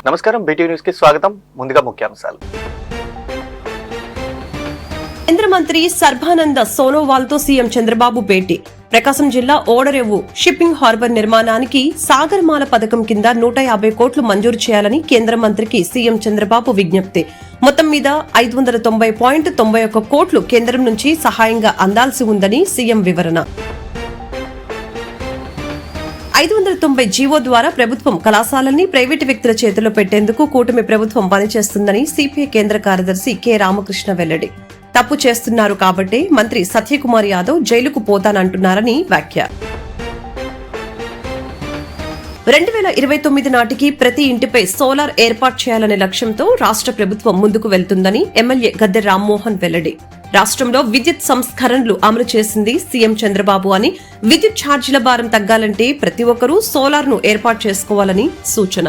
నమస్కారం, BTV news కి స్వాగతం. ముందుగా ముఖ్యాంశాలు. కేంద్ర మంత్రి సర్బానంద సోనోవాల్ తో సీఎం చంద్రబాబు భేటీ. ప్రకాశం జిల్లా ఓడరేవు షిప్పింగ్ హార్బర్ నిర్మాణానికి సాగరమాల పథకం కింద 150 కోట్లు మంజూరు చేయాలని కేంద్ర మంత్రికి సీఎం చంద్రబాబు విజ్ఞప్తి. మొత్తం మీద 590.91 కోట్లు కేంద్రం నుంచి సహాయంగా అందాల్సి ఉందని సీఎం వివరణ. 590 జీవో ద్వారా ప్రభుత్వం కళాశాలల్ని ప్రైవేటు వ్యక్తుల చేతుల్లో పెట్టేందుకు కూటమి ప్రభుత్వం పనిచేస్తుందని సిపిఐ కేంద్ర కార్యదర్శి కె రామకృష్ణ వెల్లడి. తప్పు చేస్తున్నారు కాబట్టే మంత్రి సత్యకుమార్ యాదవ్ జైలుకు పోతానంటున్నారని వ్యాఖ్య. 2029 నాటికి ప్రతి ఇంటిపై సోలార్ ఏర్పాటు చేయాలనే లక్ష్యంతో రాష్ట్ర ప్రభుత్వం ముందుకు వెళ్తుందని ఎమ్మెల్యే గద్దె రామ్మోహన్ వెల్లడి. రాష్ట్రంలో విద్యుత్ సంస్కరణలు అమలు చేసింది సీఎం చంద్రబాబు అని, విద్యుత్ ఛార్జీల భారం తగ్గాలంటే ప్రతి ఒక్కరూ సోలార్ ను ఏర్పాటు చేసుకోవాలని సూచన.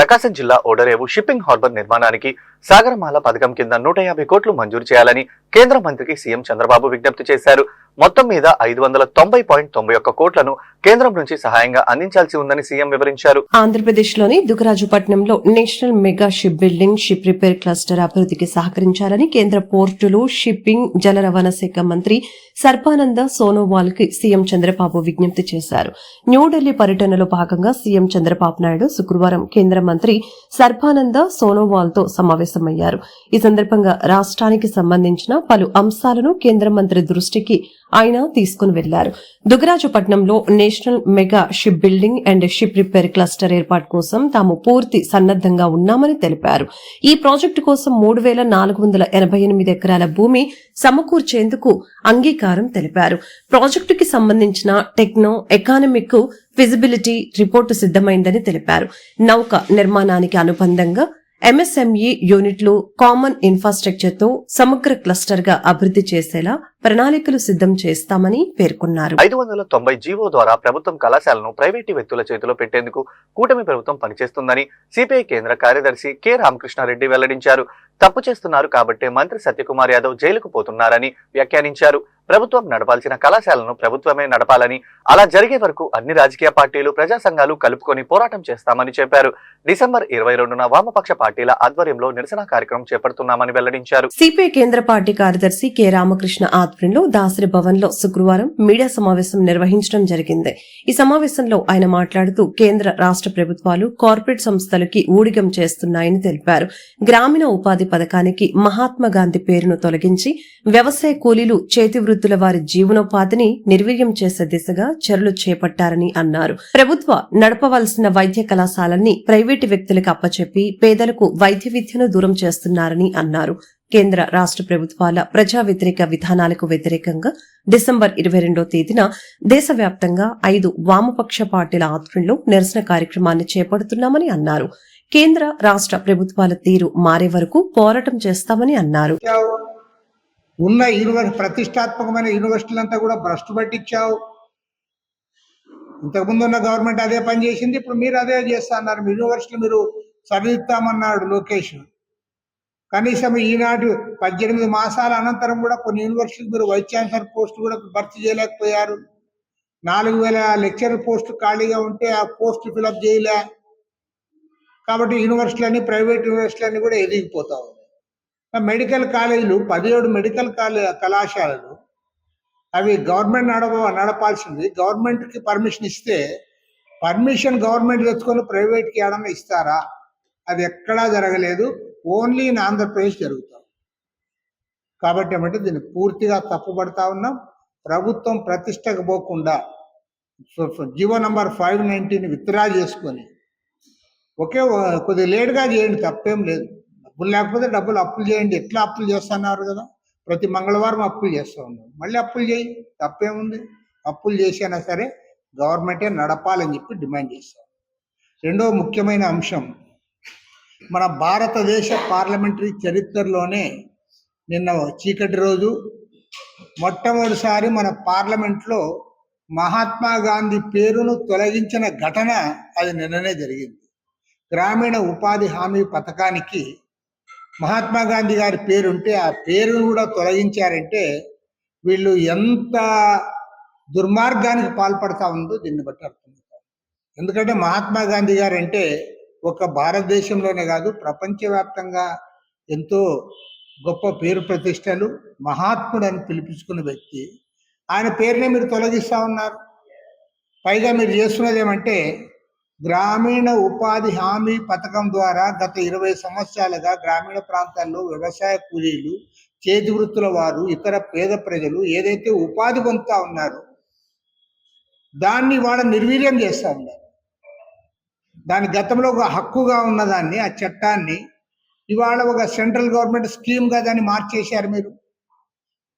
ప్రకాశం జిల్లా ఓడరేవు షిప్పింగ్ హార్బర్ నిర్మాణానికి సాగరమాల పథకం కింద 150 కోట్లు మంజూరు చేయాలని కేంద్ర మంత్రికి సీఎం చంద్రబాబు విజ్ఞప్తి చేశారు. మొత్తం మీద 590.91 కోట్లను కేంద్రం నుంచి సహాయంగా అందించాల్సి ఉందని సీఎం వివరించారు. ఆంధ్రప్రదేశ్ లోని దుగరాజుపట్నంలో national mega ship building, ship repair cluster అభివృద్ధికి సహకరించాలని కేంద్ర పోర్టులు, షిప్పింగ్, జల రవాణా శాఖ మంత్రి సర్బానంద సోనోవాల్ కి సీఎం చంద్రబాబు విజ్ఞప్తి చేశారు. న్యూఢిల్లీ పర్యటనలో భాగంగా సీఎం చంద్రబాబు నాయుడు శుక్రవారం కేంద్ర మంత్రి సర్బానంద సోనోవాల్ తో సమావేశమయ్యారు. ఈ సందర్భంగా రాష్ట్రానికి సంబంధించిన పలు అంశాలను కేంద్ర మంత్రి దృష్టికి ఆయన తీసుకుని వెళ్లారు. దుగరాజుపట్నంలో national mega ship building and ship repair cluster ఏర్పాటు కోసం తాము పూర్తి సన్నద్దంగా ఉన్నామని తెలిపారు. ఈ ప్రాజెక్టు కోసం 3,488 ఎకరాల భూమి సమకూర్చేందుకు అంగీకారం తెలిపారు. ప్రాజెక్టుకి సంబంధించిన టెక్నో ఎకానమిక్ ఫిజిబిలిటీ రిపోర్టు సిద్దమైందని తెలిపారు. నౌక నిర్మాణానికి అనుబంధంగా ఎంఎస్ఎంఈ యూనిట్లు కామన్ ఇన్ఫ్రాస్ట్రక్చర్ తో సమగ్ర క్లస్టర్ గా అభివృద్ధి చేసేలా ప్రణాళికలు సిద్ధం చేస్తామని పేర్కొన్నారు. 590 జీవో ద్వారా ప్రభుత్వం కళాశాలను ప్రైవేటు వ్యక్తుల చేతిలో పెట్టేందుకు కూటమి ప్రభుత్వం పనిచేస్తుందని సిపిఐ కేంద్ర కార్యదర్శి కె రామకృష్ణారెడ్డి వెల్లడించారు. తప్పు చేస్తున్నారు కాబట్టే మంత్రి సత్యకుమార్ యాదవ్ జైలుకు పోతున్నారని వ్యాఖ్యానించారు. ప్రభుత్వం నడపాల్సిన కళాశాలను ప్రభుత్వమే నడపాలని, అలా జరిగే వరకు అన్ని రాజకీయ పార్టీలు, ప్రజా సంఘాలు కలుపుకొని పోరాటం చేస్తామని చెప్పారు. డిసెంబర్ 22న వామపక్ష పార్టీల ఆధ్వర్యంలో నిరసన కార్యక్రమం చేపడుతున్నామని వెల్లడించారు. సిపిఐ కేంద్ర పార్టీ కార్యదర్శి కె రామకృష్ణ ఆధ్వర్యంలో దాసరి భవన్ లో శుక్రవారం మీడియా సమావేశం నిర్వహించడం జరిగింది. ఈ సమావేశంలో ఆయన మాట్లాడుతూ కేంద్ర రాష్ట్ర ప్రభుత్వాలు కార్పొరేట్ సంస్థలకి ఊడిగం చేస్తున్నాయని తెలిపారు. గ్రామీణ ఉపాధి పథకానికి మహాత్మా గాంధీ పేరును తొలగించి వ్యవసాయ కూలీలు, చేతి వృత్తుల వారి జీవనోపాధిని నిర్వీర్యం చేసే దిశగా చర్యలు చేపట్టారని అన్నారు. ప్రభుత్వ నడపవలసిన వైద్య కళాశాలల్ని ప్రైవేటు వ్యక్తులకు అప్పచెప్పి పేదలకు వైద్య విద్యను దూరం చేస్తున్నారని అన్నారు. కేంద్ర రాష్ట్ర ప్రభుత్వాల ప్రజా వ్యతిరేక విధానాలకు వ్యతిరేకంగా డిసెంబర్ 22వ తేదీన దేశవ్యాప్తంగా 5 వామపక్ష పార్టీల ఆధ్వర్యంలో నిరసన కార్యక్రమాన్ని చేపడుతున్నామని అన్నారు. కేంద్ర రాష్ట్ర ప్రభుత్వాల తీరు మారే వరకు పోరాటం చేస్తామని అన్నారు. ఉన్న ప్రతిష్టాత్మకమైన యూనివర్సిటీలంతా కూడా భ్రష్టు పట్టించావు. ఇంతకుముందు ఉన్న గవర్నమెంట్ అదే పని చేసింది, ఇప్పుడు మీరు అదే చేస్తా అన్నారు. మీ యూనివర్సిటీలు మీరు సరిదిద్దామన్నాడు లోకేష్. కనీసం ఈనాడు 18 మాసాల అనంతరం కూడా కొన్ని యూనివర్సిటీలు మీరు వైస్ ఛాన్సలర్ పోస్టు కూడా భర్తీ చేయలేకపోయారు. 4,000 లెక్చరర్ పోస్టు ఖాళీగా ఉంటే ఆ పోస్టు ఫిలప్ చేయలే. కాబట్టి యూనివర్సిటీలన్నీ, ప్రైవేట్ యూనివర్సిటీలన్నీ కూడా ఎదిగిపోతా ఉన్నాయి. మెడికల్ కాలేజీలు 17 మెడికల్ కళాశాలలు అవి గవర్నమెంట్ నడపాల్సింది. గవర్నమెంట్కి పర్మిషన్ ఇస్తే పర్మిషన్ గవర్నమెంట్ తెచ్చుకొని ప్రైవేట్కి ఏడన్నా ఇస్తారా? అది ఎక్కడా జరగలేదు. ఓన్లీ ఇన్ ఆంధ్రప్రదేశ్ జరుగుతాం. కాబట్టి ఏమంటే దీన్ని పూర్తిగా తప్పుపడతా ఉన్నాం. ప్రభుత్వం ప్రతిష్టకు పోకుండా జీవో నంబర్ 590ని విత్డ్రా చేసుకొని కొద్దిగా లేట్గా చేయండి, తప్పేం లేదు. డబ్బులు లేకపోతే డబ్బులు అప్పులు చేయండి. ఎట్లా అప్పులు చేస్తున్నారు కదా, ప్రతి మంగళవారం అప్పులు చేస్తూ ఉన్నాం. మళ్ళీ అప్పులు చేయి, తప్పేముంది. అప్పులు చేసినా సరే గవర్నమెంటే నడపాలని చెప్పి డిమాండ్ చేస్తాం. రెండో ముఖ్యమైన అంశం, మన భారతదేశ పార్లమెంటరీ చరిత్రలోనే నిన్న చీకటి రోజు మొట్టమొదటిసారి మన పార్లమెంట్లో మహాత్మా గాంధీ పేరును తొలగించిన ఘటన అది నిన్ననే జరిగింది. గ్రామీణ ఉపాధి హామీ పథకానికి మహాత్మా గాంధీ గారి పేరుంటే ఆ పేరును కూడా తొలగించారంటే వీళ్ళు ఎంత దుర్మార్గానికి పాల్పడతా ఉందో దీన్ని బట్టి అర్థమవుతాం. ఎందుకంటే మహాత్మా గాంధీ గారు అంటే ఒక భారతదేశంలోనే కాదు ప్రపంచవ్యాప్తంగా ఎంతో గొప్ప పేరు ప్రతిష్టలు, మహాత్ముడు అని పిలిపించుకున్న వ్యక్తి. ఆయన పేరునే మీరు తొలగిస్తా ఉన్నారు. పైగా మీరు చేస్తున్నది ఏమంటే గ్రామీణ ఉపాధి హామీ పథకం ద్వారా గత 20 సంవత్సరాలుగా గ్రామీణ ప్రాంతాల్లో వ్యవసాయ కూలీలు, చేతి వృత్తుల వారు, ఇతర పేద ప్రజలు ఏదైతే ఉపాధి పొందుతా ఉన్నారో దాన్ని వాళ్ళ నిర్వీర్యం చేస్తూ ఉన్నారు. దాని గతంలో ఒక హక్కుగా ఉన్నదాన్ని, ఆ చట్టాన్ని ఇవాళ ఒక సెంట్రల్ గవర్నమెంట్ స్కీమ్గా దాన్ని మార్చేశారు మీరు.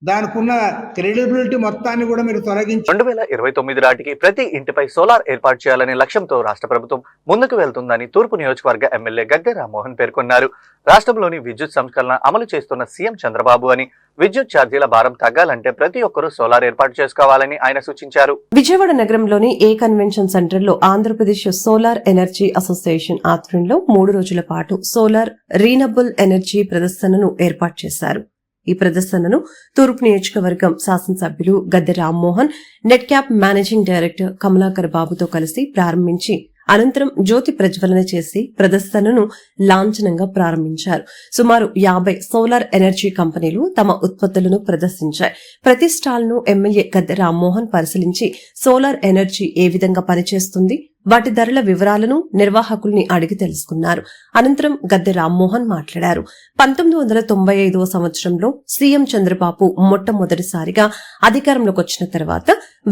దానికి ఉన్న క్రెడిబిలిటీ మొత్తాన్ని కూడా మీరు తొలగించి 2029 నాటికి ప్రతి ఇంటిపై సోలార్ ఏర్పాటు చేయాలనే లక్ష్యంతో రాష్ట్ర ప్రభుత్వం ముందుకు వెళ్తుందని తూర్పు నియోజకవర్గ ఎమ్మెల్యే గద్దె రామ్మోహన్ పేర్కొన్నారు. రాష్ట్రంలోని విద్యుత్ సంస్కరణ అమలు చేస్తున్న సీఎం చంద్రబాబు అని, విద్యుత్ ఛార్జీల భారం తగ్గాలంటే ప్రతి ఒక్కరూ సోలార్ ఏర్పాటు చేసుకోవాలని ఆయన సూచించారు. విజయవాడ నగరంలోని ఏ కన్వెన్షన్ సెంటర్ లో ఆంధ్రప్రదేశ్ సోలార్ ఎనర్జీ అసోసియేషన్ ఆధ్వర్యంలో 3 రోజుల పాటు సోలార్ రీనబుల్ ఎనర్జీ ప్రదర్శనను ఏర్పాటు చేశారు. ఈ ప్రదర్శనను తూర్పు నియోజకవర్గం శాసనసభ్యులు Gadde Rammohan, net cap managing director Kamalakar బాబుతో కలిసి ప్రారంభించి అనంతరం జ్యోతి ప్రజ్వలన చేసి ప్రదర్శనను లాంఛనంగా ప్రారంభించారు. సుమారు 50 సోలార్ ఎనర్జీ కంపెనీలు తమ ఉత్పత్తులను ప్రదర్శించాయి. ప్రతి స్టాల్ ను ఎమ్మెల్యే గద్దె రామ్మోహన్ పరిశీలించి సోలార్ ఎనర్జీ ఏ విధంగా పనిచేస్తుంది, వాటి ధరల వివరాలను నిర్వాహకుల్ని అడిగి తెలుసుకున్నారు. అనంతరం గద్దె రామ్మోహన్ మాట్లాడారు. 1995వ సంవత్సరంలో సీఎం చంద్రబాబు మొట్టమొదటిసారిగా అధికారంలోకి వచ్చిన తర్వాత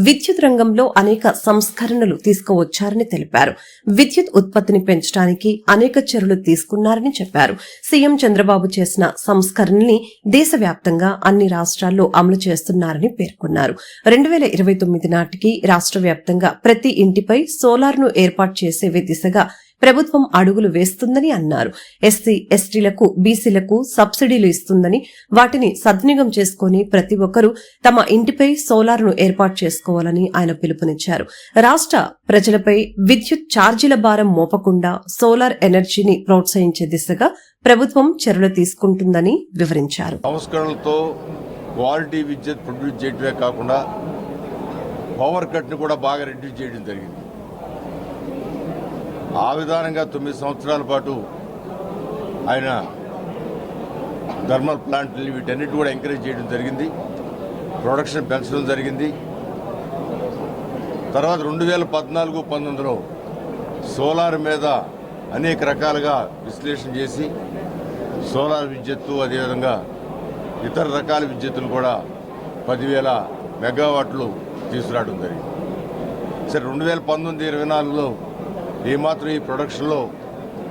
విద్యుత్ రంగంలో అనేక సంస్కరణలు తీసుకువచ్చారని తెలిపారు. విద్యుత్ ఉత్పత్తిని పెంచడానికి అనేక చర్యలు తీసుకున్నారని చెప్పారు. సీఎం చంద్రబాబు చేసిన సంస్కరణల్ని దేశవ్యాప్తంగా అన్ని రాష్ట్రాల్లో అమలు చేస్తున్నారని పేర్కొన్నారు. 2029 నాటికి రాష్ట్ర వ్యాప్తంగా ప్రతి ఇంటిపై సోలార్ ను ఏర్పాటు చేసే దిశగా ప్రభుత్వం అడుగులు వేస్తుందని అన్నారు. ఎస్సీ, ఎస్టీలకు, బీసీలకు సబ్సిడీలు ఇస్తుందని, వాటిని సద్వినియోగం చేసుకుని ప్రతి ఒక్కరూ తమ ఇంటిపై సోలార్ ను ఏర్పాటు చేసుకోవాలని ఆయన పిలుపునిచ్చారు. రాష్ట్ర ప్రజలపై విద్యుత్ ఛార్జీల భారం మోపకుండా సోలార్ ఎనర్జీని ప్రోత్సహించే దిశగా ప్రభుత్వం చర్యలు తీసుకుంటుందని వివరించారు. సంస్కరణలతో క్వాలిటీ విద్యుత్ ప్రొడ్యూస్ చేయడమే కాకుండా పవర్ కట్ ను కూడా బాగా రెడ్యూస్ చేయడం జరిగింది. ఆ విధానంగా 9 సంవత్సరాల పాటు ఆయన థర్మల్ ప్లాంట్లు వీటన్నిటి కూడా ఎంకరేజ్ చేయడం జరిగింది. ప్రొడక్షన్ పెంచడం జరిగింది. తర్వాత 2014-19లో సోలార్ మీద అనేక రకాలుగా విశ్లేషణ చేసి సోలార్ విద్యుత్తు, అదేవిధంగా ఇతర రకాల విద్యుత్తులు కూడా 10,000 మెగావాట్లు తీసుకురావడం జరిగింది. సరే, 2019-24లో ఏమాత్రం ఈ ప్రొడక్షన్లో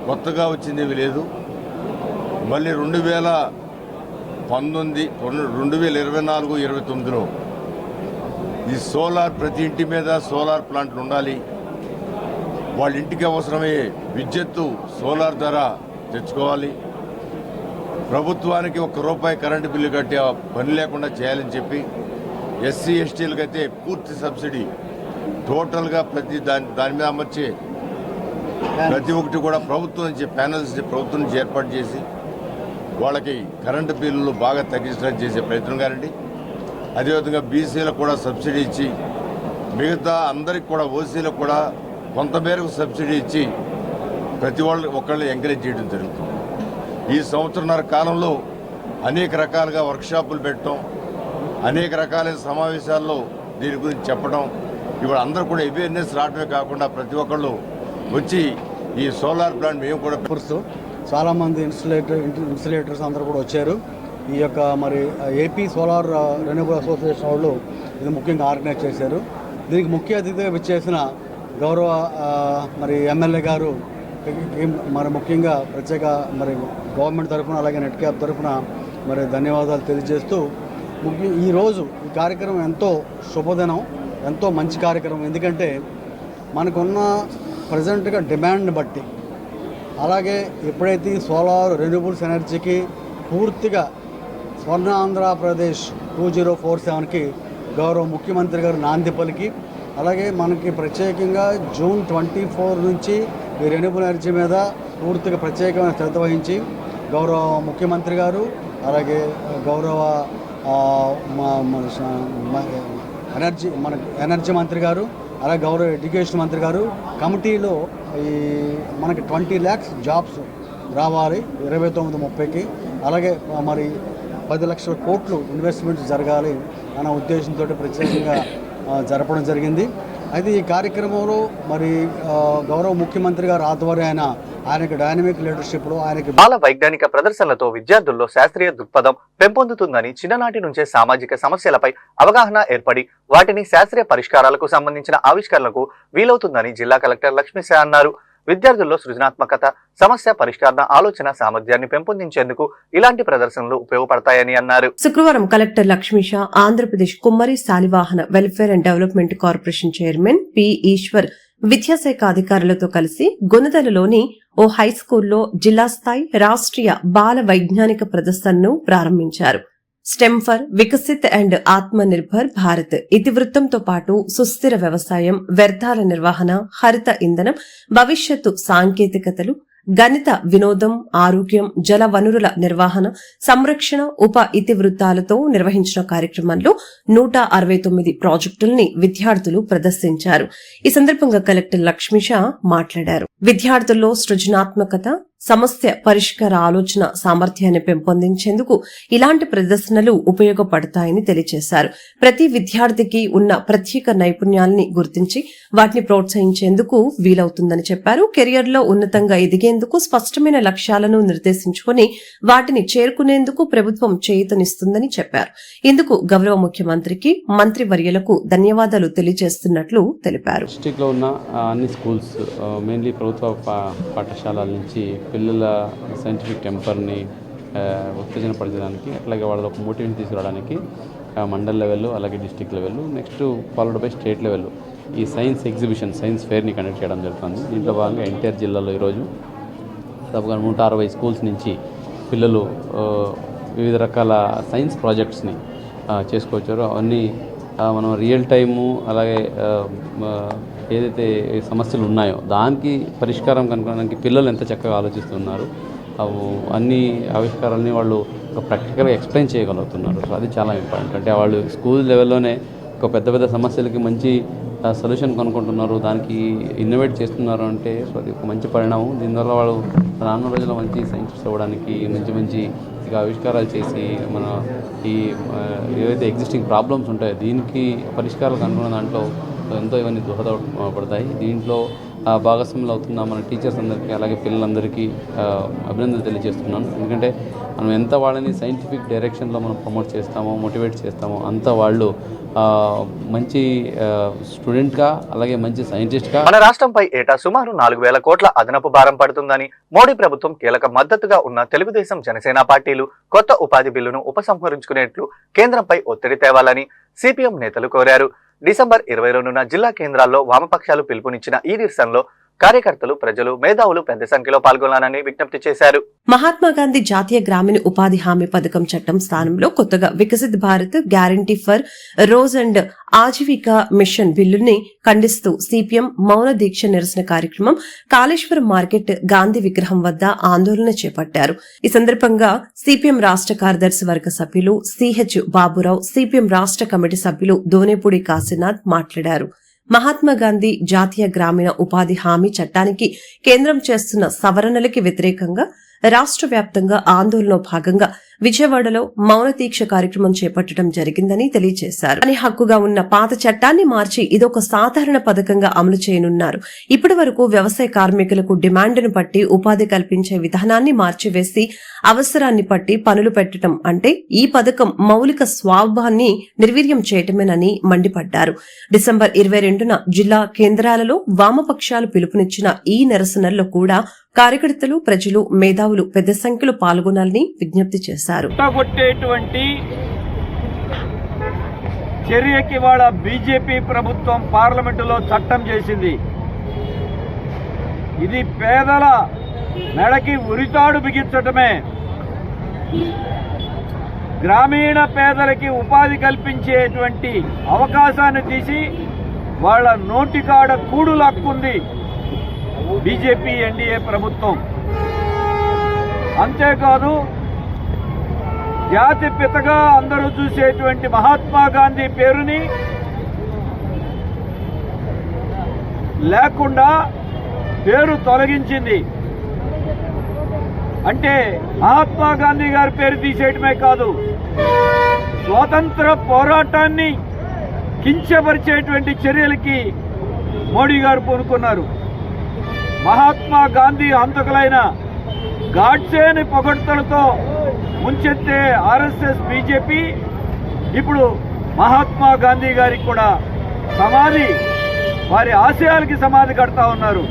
కొత్తగా వచ్చిందేమీ లేదు. మళ్ళీ 2024-29లో ఈ సోలార్ ప్రతి ఇంటి మీద సోలార్ ప్లాంట్లు ఉండాలి. వాళ్ళ ఇంటికి అవసరమయ్యే విద్యుత్తు సోలార్ ద్వారా తెచ్చుకోవాలి. ప్రభుత్వానికి ₹1 కరెంటు బిల్లు కట్టే పని లేకుండా చేయాలని చెప్పి ఎస్సీ, ఎస్టీలకైతే పూర్తి సబ్సిడీ టోటల్గా దాని మీద అమర్చే ప్రతి ఒక్కటి కూడా ప్రభుత్వం నుంచి ప్యానల్స్ ప్రభుత్వం నుంచి ఏర్పాటు చేసి వాళ్ళకి కరెంటు బిల్లులు బాగా తగ్గించడానికి చేసే ప్రయత్నం కానండి. అదేవిధంగా బీసీలకు కూడా సబ్సిడీ ఇచ్చి, మిగతా అందరికి కూడా ఓసీలకు కూడా కొంతమేరకు సబ్సిడీ ఇచ్చి ప్రతి ఒక్కళ్ళు ఎంకరేజ్ చేయడం జరుగుతుంది. ఈ సంవత్సరన్నర కాలంలో అనేక రకాలుగా వర్క్షాపులు పెట్టడం, అనేక రకాలైన సమావేశాల్లో దీని గురించి చెప్పడం, ఇప్పుడు అందరూ కూడా అవేర్నెస్ రావడమే కాకుండా ప్రతి ఒక్కళ్ళు వచ్చి ఈ సోలార్ ప్లాంట్ మేము కూడా చాలామంది ఇన్సులేటర్స్ అందరూ కూడా వచ్చారు. ఈ యొక్క మరి ఏపీ సోలార్ రెన్యూబుల్ అసోసియేషన్ వాళ్ళు ఇది ముఖ్యంగా ఆర్గనైజ్ చేశారు. దీనికి ముఖ్య అతిథిగా విచ్చేసిన గౌరవ మరి ఎమ్మెల్యే గారు మరి ముఖ్యంగా ప్రత్యేక మరి గవర్నమెంట్ తరఫున అలాగే నెట్ క్యాప్ తరఫున మరి ధన్యవాదాలు తెలియజేస్తూ ఈరోజు ఈ కార్యక్రమం ఎంతో శుభదినం, ఎంతో మంచి కార్యక్రమం. ఎందుకంటే మనకున్న ప్రజెంట్గా డిమాండ్ని బట్టి, అలాగే ఎప్పుడైతే సోలార్ రెన్యూబుల్స్ ఎనర్జీకి పూర్తిగా స్వర్ణ ఆంధ్రప్రదేశ్ 2047కి గౌరవ ముఖ్యమంత్రి గారు నాంది పలికి, అలాగే మనకి ప్రత్యేకంగా జూన్ 24 నుంచి ఈ రెన్యూబుల్ ఎనర్జీ మీద పూర్తిగా ప్రత్యేకమైన శ్రద్ధ వహించి గౌరవ ముఖ్యమంత్రి గారు, అలాగే గౌరవ ఎనర్జీ మంత్రి గారు, అలాగే గౌరవ ఎడ్యుకేషన్ మంత్రి గారు కమిటీలో ఈ మనకి 20 lakhs జాబ్స్ రావాలి 29-30కి, అలాగే మరి 10 లక్షల కోట్లు ఇన్వెస్ట్మెంట్స్ జరగాలి అన్న ఉద్దేశంతో ప్రత్యేకంగా జరపడం జరిగింది. అయితే ఈ కార్యక్రమంలో మరి గౌరవ ముఖ్యమంత్రి గారు ఆధ్వర్యాన ఆయనకి డైనమిక్ లీడర్షిప్లో ఆయనకి బాల వైజ్ఞానిక ప్రదర్శనలతో విద్యార్థుల్లో శాస్త్రీయ దృక్పథం పెంపొందుతుందని, చిన్ననాటి నుంచే సామాజిక సమస్యలపై అవగాహన ఏర్పడి వాటిని శాస్త్రీయ పరిష్కారాలకు సంబంధించిన ఆవిష్కరణలకు వీలవుతుందని జిల్లా కలెక్టర్ లక్ష్మీశా అన్నారు. విద్యార్థుల్లో సృజనాత్మకత, సమస్య పరిష్కార ఆలోచన సామర్థ్యాన్ని పెంపొందించేందుకు ఇలాంటి ప్రదర్శనలు ఉపయోగపడతాయని అన్నారు. శుక్రవారం collector Lakshmisha, Andhra Pradesh Kummari Shalivahana welfare and development corporation chairman P Eshwar విద్యాశాఖ అధికారులతో కలిసి గుణదలలోని ఓ హైస్కూల్లో జిల్లా స్థాయి రాష్ట్రీయ బాల వైజ్ఞానిక ప్రదర్శనను ప్రారంభించారు. స్టెమ్ ఫర్ వికసిత్ అండ్ ఆత్మ నిర్భర్ భారత్ ఇతివృత్తంతో పాటు సుస్థిర వ్యవసాయం, వ్యర్థాల నిర్వహణ, హరిత ఇంధనం, భవిష్యత్తు సాంకేతికతలు, గణిత వినోదం, ఆరోగ్యం, జల వనరుల నిర్వహణ, సంరక్షణ ఉప ఇతివృత్తాలతో నిర్వహించిన కార్యక్రమంలో 169 ప్రాజెక్టుల్ని విద్యార్థులు ప్రదర్శించారు. ఈ సందర్భంగా కలెక్టర్ లక్ష్మీషా మాట్లాడారు. విద్యార్థుల్లో సృజనాత్మకత, సమస్య పరిష్కార ఆలోచన సామర్థ్యాన్ని పెంపొందించేందుకు ఇలాంటి ప్రదర్శనలు ఉపయోగపడతాయని తెలియజేశారు. ప్రతి విద్యార్థికి ఉన్న ప్రత్యేక నైపుణ్యాలని గుర్తించి వాటిని ప్రోత్సహించేందుకు వీలవుతుందని చెప్పారు. కెరియర్లో ఉన్నతంగా ఎదిగేందుకు స్పష్టమైన లక్ష్యాలను నిర్దేశించుకుని వాటిని చేరుకునేందుకు ప్రభుత్వం చేయూతనిస్తుందని చెప్పారు. ఇందుకు గౌరవ ముఖ్యమంత్రికి, మంత్రివర్యులకు ధన్యవాదాలు తెలియజేస్తున్నట్లు తెలిపారు. డిస్ట్రిక్ట్లో ఉన్న అన్ని స్కూల్స్, మెయిన్లీ ప్రభుత్వ పాఠశాలల నుంచి పిల్లల సైంటిఫిక్ టెంపర్ని ఉత్తేజనపరచడానికి, అట్లాగే వాళ్ళలో ఒక మోటివేషన్ తీసుకురావడానికి మండల్ లెవెల్లో, అలాగే డిస్ట్రిక్ట్ లెవెల్లో, నెక్స్ట్ ఫాలోడ్ బై స్టేట్ లెవెల్లో ఈ సైన్స్ ఎగ్జిబిషన్, సైన్స్ ఫేర్ని కండక్ట్ చేయడం జరుగుతుంది. దీంట్లో భాగంగా ఎన్టీఆర్ జిల్లాలో ఈరోజు దాదాపుగా 160 స్కూల్స్ నుంచి పిల్లలు వివిధ రకాల సైన్స్ ప్రాజెక్ట్స్ని చేసుకొచ్చారో అవన్నీ మనం రియల్ టైము, అలాగే ఏదైతే సమస్యలు ఉన్నాయో దానికి పరిష్కారం కనుగొనడానికి పిల్లలు ఎంత చక్కగా ఆలోచిస్తున్నారు, అన్ని ఆవిష్కారాలని వాళ్ళు ఒక ప్రాక్టికల్గా ఎక్స్ప్లెయిన్ చేయగలుగుతున్నారు. సో అది చాలా ఇంపార్టెంట్. అంటే వాళ్ళు స్కూల్ లెవెల్లోనే ఒక పెద్ద పెద్ద సమస్యలకి మంచి సొల్యూషన్ కనుక్కుంటున్నారు, దానికి ఇన్నోవేట్ చేస్తున్నారు అంటే సో అది ఒక మంచి పరిణామం. దీనివల్ల వాళ్ళు రానున్న రోజుల్లో మంచి సైంటిస్ట్ అవ్వడానికి, మంచి మంచి ఆవిష్కారాలు చేసి మన ఈ ఏవైతే ఎగ్జిస్టింగ్ ప్రాబ్లమ్స్ ఉంటాయో దీనికి పరిష్కారాలు కనుక్కున్న దాంట్లో ఎంతో ఇవన్నీ దోహదపడతాయి. దీంట్లో భాగస్వాములు అవుతున్న మన టీచర్స్ అందరికీ, అలాగే పిల్లలందరికీ అభినందనలు తెలియజేస్తున్నాను. ఎందుకంటే మనం ఎంత వాళ్ళని సైంటిఫిక్ డైరెక్షన్లో మనం ప్రమోట్ చేస్తామో, మోటివేట్ చేస్తామో అంత వాళ్ళు మంచి స్టూడెంట్గా, అలాగే మంచి సైంటిస్ట్గా. మన రాష్ట్రంపై ఏటా సుమారు 4,000 కోట్ల అదనపు భారం పడుతుందని, మోడీ ప్రభుత్వం కీలక మద్దతుగా ఉన్న తెలుగుదేశం, జనసేన పార్టీలు కొత్త ఉపాధి బిల్లును ఉపసంహరించుకునేట్లు కేంద్రంపై ఒత్తిడి తేవాలని సిపిఎం నేతలు కోరారు. డిసెంబర్ 22న జిల్లా కేంద్రాల్లో వామపక్షాలు పిలుపునిచ్చిన ఈ నిరసనలో కార్యకర్తలు, ప్రజలు, మేధావులు పెద్ద సంఖ్యలో పాల్గొనాలని విజ్ఞప్తి చేశారు. మహాత్మాగాంధీ జాతీయ గ్రామీణ ఉపాధి హామీ పథకం చట్టం స్థానంలో కొత్తగా Viksit Bharat, guarantee for Rozgar and Ajeevika mission బిల్లుని ఖండిస్తూ సిపిఎం మౌన దీక్ష నిరసన కార్యక్రమం కాళేశ్వరం మార్కెట్ గాంధీ విగ్రహం వద్ద ఆందోళన చేపట్టారు. ఈ సందర్భంగా సిపిఎం రాష్ట్ర కార్యదర్శి వర్గ సభ్యులు సిహెచ్ బాబురావు, సిపిఎం రాష్ట్ర కమిటీ సభ్యులు దోనేపూడి కాశీనాథ్ మాట్లాడారు. మహాత్మాగాంధీ జాతీయ గ్రామీణ ఉపాధి హామీ చట్టానికి కేంద్రం చేస్తున్న సవరణలకి వ్యతిరేకంగా రాష్ట్ర వ్యాప్తంగా ఆందోళనలో భాగంగా విజయవాడలో మౌన దీక్ష కార్యక్రమం చేపట్టడం జరిగిందని తెలియజేశారు. అని హక్కుగా ఉన్న పాత చట్టాన్ని మార్చి ఇదొక సాధారణ పథకంగా అమలు చేయనున్నారు. ఇప్పటి వరకు వ్యవసాయ కార్మికులకు డిమాండ్ను బట్టి ఉపాధి కల్పించే విధానాన్ని మార్చివేసి అవసరాన్ని బట్టి పనులు పెట్టడం అంటే ఈ పథకం మౌలిక స్వభావాన్ని నిర్వీర్యం చేయటమేనని మండిపడ్డారు. డిసెంబర్ 22న జిల్లా కేంద్రాలలో వామపక్షాలు పిలుపునిచ్చిన ఈ నిరసనల్లో కూడా కార్యకర్తలు, ప్రజలు, మేధావులు పెద్ద సంఖ్యలో పాల్గొనాలని విజ్ఞప్తి చేశారు. కొట్టేటువంటి చర్యకి వాళ్ళ బీజేపీ ప్రభుత్వం పార్లమెంటులో చట్టం చేసింది. ఇది పేదల మెడకి ఉరితాడు బిగించటమే. గ్రామీణ పేదలకి ఉపాధి కల్పించేటువంటి అవకాశాన్ని తీసి వాళ్ళ నోటికాడ కూడు లాక్కుంది బీజేపీ ఎన్డీఏ ప్రభుత్వం. అంతేకాదు, జాతి పితగా అందరూ చూసేటువంటి మహాత్మా గాంధీ పేరుని లేకుండా పేరు తొలగించింది. అంటే మహాత్మా గాంధీ గారి పేరు తీసేయటమే కాదు, స్వాతంత్ర పోరాటాన్ని కించపరిచేటువంటి చర్యలకి మోడీ గారు పూనుకున్నారు. మహాత్మా గాంధీ హంతకులైన గాడ్సేని పొగడ్తలతో ముంచెత్తే ఆర్ఎస్ఎస్ బీజేపీ ఇప్పుడు మహాత్మా గాంధీ గారికి కూడా సమాధి, వారి ఆశయాలకి సమాధి కడతా ఉన్నారు.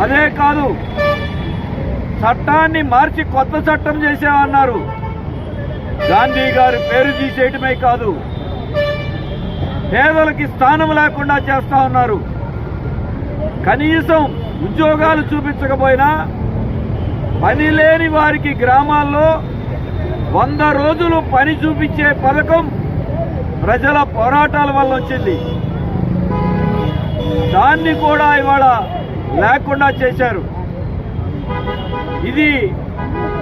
అదే కాదు, చట్టాన్ని మార్చి కొత్త చట్టం చేసామన్నారు. గాంధీ గారి పేరు తీసేయటమే కాదు, పేదలకి స్థానం లేకుండా చేస్తా ఉన్నారు. కనీసం ఉద్యోగాలు చూపించకపోయినా పని లేని వారికి గ్రామాల్లో 100 రోజులు పని చూపించే పథకం ప్రజల పోరాటాల వల్ల వచ్చింది. దాన్ని కూడా ఇవాళ లేకుండా చేశారు. ఇది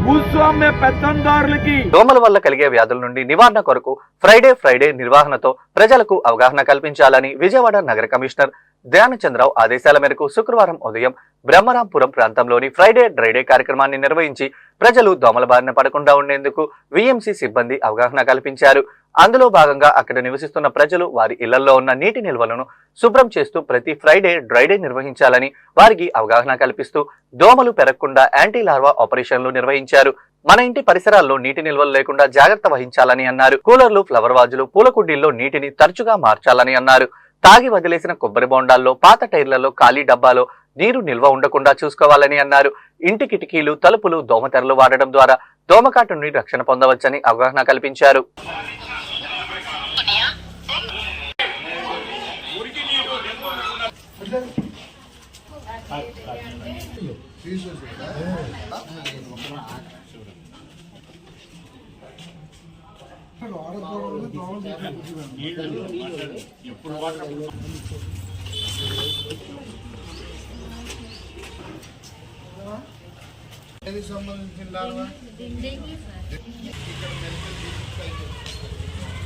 భూస్వామ్య పెత్తందారులకి. దోమల వల్ల కలిగే వ్యాధుల నుండి నివారణ కొరకు ఫ్రైడే నిర్వహణతో ప్రజలకు అవగాహన కల్పించాలని విజయవాడ నగర కమిషనర్ దయానచంద్రరావు ఆదేశాల మేరకు శుక్రవారం ఉదయం బ్రహ్మరాంపురం ప్రాంతంలోని ఫ్రైడే డ్రైడే కార్యక్రమాన్ని నిర్వహించి ప్రజలు దోమల బారిన పడకుండా ఉండేందుకు విఎంసి సిబ్బంది అవగాహన కల్పించారు. అందులో భాగంగా అక్కడ నివసిస్తున్న ప్రజలు వారి ఇళ్లలో ఉన్న నీటి నిల్వలను శుభ్రం చేస్తూ ప్రతి ఫ్రైడే డ్రైడే నిర్వహించాలని వారికి అవగాహన కల్పిస్తూ దోమలు పెరగకుండా యాంటీ లార్వా ఆపరేషన్లు నిర్వహించారు. మన ఇంటి పరిసరాల్లో నీటి నిల్వలు లేకుండా జాగ్రత్త వహించాలని అన్నారు. కూలర్లు, ఫ్లవర్ వాజులు, పూల కుండీల్లో నీటిని తరచుగా మార్చాలని అన్నారు. తాగి వదిలేసిన కొబ్బరి బొండాల్లో, పాత టైర్లలో, ఖాళీ డబ్బాలో నీరు నిల్వ ఉండకుండా చూసుకోవాలని అన్నారు. ఇంటి కిటికీలు, తలుపులు, దోమతెరలు వాడడం ద్వారా దోమకాటు నుండి రక్షణ పొందవచ్చని అవగాహన కల్పించారు.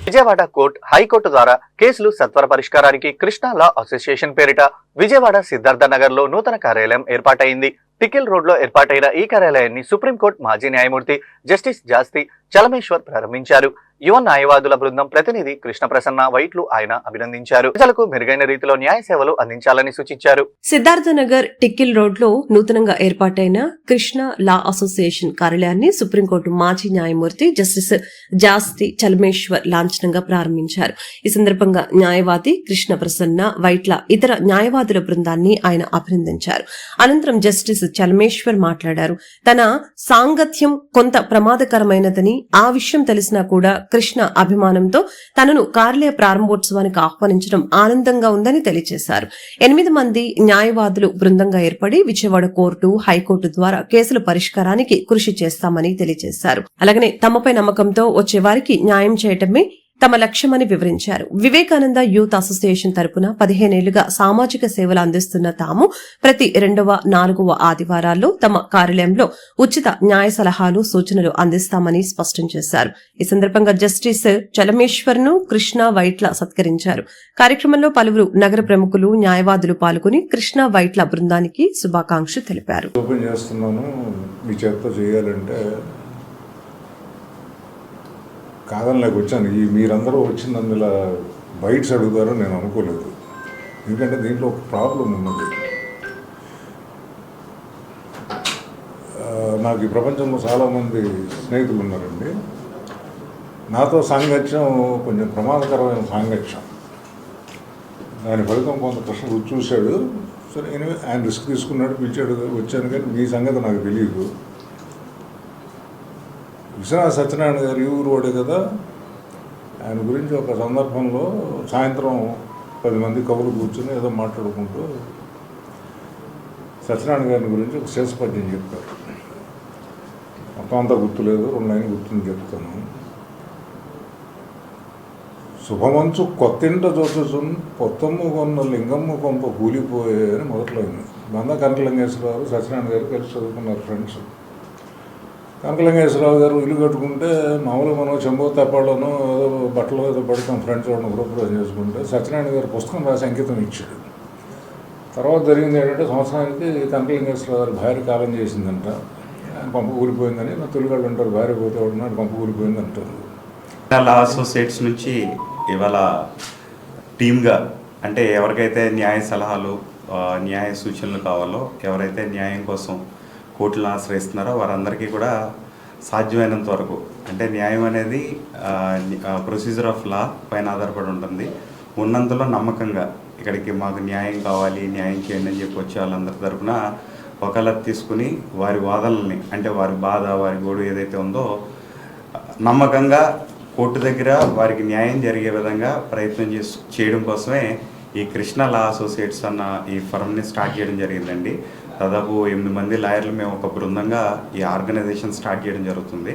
విజయవాడ కోర్టు, హైకోర్టు ద్వారా కేసులు సత్వర పరిష్కారానికి కృష్ణా లా అసోసియేషన్ పేరిట విజయవాడ సిద్ధార్థ నగర్ లో నూతన కార్యాలయం ఏర్పాటైంది. టికిల్ రోడ్ లో ఏర్పాటైన ఈ కార్యాలయాన్ని సుప్రీంకోర్టు మాజీ న్యాయమూర్తి జస్టిస్ జాస్తి చలమేశ్వర్ ప్రారంభించారు. యువ న్యాయవాదుల బృందం ప్రతినిధి కృష్ణ ప్రసన్న వైట్లు ఆయన అభినందించారు. ప్రజలకు మెరుగైన రీతిలో న్యాయ సేవలు అందించాలని సూచించారు. సిద్ధార్థ నగర్ టిక్కిల్ రోడ్ లో నూతనంగా ఏర్పాటైన కృష్ణ లా అసోసియేషన్ కార్యాలయాన్ని సుప్రీంకోర్టు మాజీ న్యాయమూర్తి జస్టిస్ జాస్తి చలమేశ్వర్ లాంఛనంగా ప్రారంభించారు. ఈ సందర్భంగా న్యాయవాది కృష్ణ ప్రసన్న వైట్ల ఇతర న్యాయవాదుల బృందాన్ని ఆయన అభినందించారు. అనంతరం జస్టిస్ చలమేశ్వర్ మాట్లాడారు. తన సాంగత్యం కొంత ప్రమాదకరమైనదని, ఆ విషయం తెలిసినా కూడా కృష్ణ అభిమానంతో తనను కార్యాలయ ప్రారంభోత్సవానికి ఆహ్వానించడం ఆనందంగా ఉందని తెలియజేశారు. 8 మంది న్యాయవాదులు బృందంగా ఏర్పడి విజయవాడ కోర్టు, హైకోర్టు ద్వారా కేసుల పరిష్కారానికి కృషి చేస్తామని తెలియజేశారు. అలాగనే తమపై నమ్మకంతో వచ్చే వారికి న్యాయం చేయటమే తమ లక్ష్యమని వివరించారు. వివేకానంద యూత్ అసోసియేషన్ తరపున 15 ఏళ్లుగా సామాజిక సేవలు అందిస్తున్న తాము ప్రతి 2వ, 4వ ఆదివారాల్లో తమ కార్యాలయంలో ఉచిత న్యాయ సలహాలు, సూచనలు అందిస్తామని స్పష్టం చేశారు. ఈ సందర్భంగా జస్టిస్ చలమేశ్వర్ ను కృష్ణ వైట్ల సత్కరించారు. కార్యక్రమంలో పలువురు నగర ప్రముఖులు, న్యాయవాదులు పాల్గొని కృష్ణ వైట్ల బృందానికి శుభాకాంక్షలు తెలిపారు. ఓపెన్ చేస్తున్నాను, మీ చేత చేయాలంటే కాదని నాకు వచ్చాను. మీరందరూ వచ్చినందుల బైట్స్ అడుగుతారో నేను అనుకోలేదు. ఎందుకంటే దీంట్లో ఒక ప్రాబ్లం ఉన్నది. నాకు ఈ ప్రపంచంలో చాలామంది స్నేహితులు ఉన్నారండి. నాతో సాంగత్యం కొంచెం ప్రమాదకరమైన సాంగత్యం. దాని ఫలితం కొంత కృష్ణ చూశాడు. సరే, ఆయన రిస్క్ తీసుకున్నాడు, పిలిచాడు, వచ్చాను. కానీ మీ సంగతి నాకు తెలియదు. విశ్వనాథ సత్యనారాయణ గారు ఈ ఊరు వాడే కదా. ఆయన గురించి ఒక సందర్భంలో సాయంత్రం 10 మంది కవులు కూర్చొని ఏదో మాట్లాడుకుంటూ సత్యనారాయణ గారి గురించి ఒక శేషపద్యం చెప్పారు. మొత్తం అంతా గుర్తులేదు, 2 లైన్లు గుర్తుంది చెప్తాను. శుభమంచు కొత్తింట జోచుచున్ పొత్తమ్ము కొన్న లింగమ్మ కొంప కూలిపోయే అని మొదట్లో బంద కనకలింగేశ్వరరావు, సత్యనారాయణ గారు కలిసి చదువుకున్నారు ఫ్రెండ్స్. కనకలింగేశ్వరరావు గారు ఇల్లు కట్టుకుంటే మామూలుగా మనం చెంబో తెప్పాళ్ళను ఏదో బట్టలు ఏదో పడతాం ఫ్రెండ్స్ వాళ్ళని గృహప్రవేశం చేసుకుంటే సత్యనారాయణ గారు పుస్తకం రాసి అంకితం ఇచ్చాడు. తర్వాత జరిగింది ఏంటంటే సంవత్సరానికి కనకలింగేశ్వరరావు గారు భార్య కాలం చేసిందంట, ఆయన పంప ఊరిపోయిందని మా తెలుగు అంటారు, భార్య పోతే వాడున్నాడు పంప ఊరిపోయింది అంటారు. లా అసోసియేట్స్ నుంచి ఇవాళ టీమ్గా అంటే ఎవరికైతే న్యాయ సలహాలు న్యాయ సూచనలు కావాలో, ఎవరైతే న్యాయం కోసం కోర్టులను ఆశ్రయిస్తున్నారో వారందరికీ కూడా సాధ్యమైనంత వరకు, అంటే న్యాయం అనేది ప్రొసీజర్ ఆఫ్ లా పైన ఆధారపడి ఉంటుంది, ఉన్నంతలో నమ్మకంగా ఇక్కడికి మాకు న్యాయం కావాలి, న్యాయం చేయండి అని చెప్పి వచ్చే వాళ్ళందరి తరఫున వకాలత్ తీసుకుని వారి వాదనల్ని, అంటే వారి బాధ వారి గోడు ఏదైతే ఉందో నమ్మకంగా కోర్టు దగ్గర వారికి న్యాయం జరిగే విధంగా ప్రయత్నం చేయడం కోసమే ఈ కృష్ణ లా అసోసియేట్స్ అన్న ఈ ఫర్మ్ని స్టార్ట్ చేయడం జరిగిందండి. దాదాపు 8 మంది లాయర్లు మేము ఒక బృందంగా ఈ ఆర్గనైజేషన్ స్టార్ట్ చేయడం జరుగుతుంది.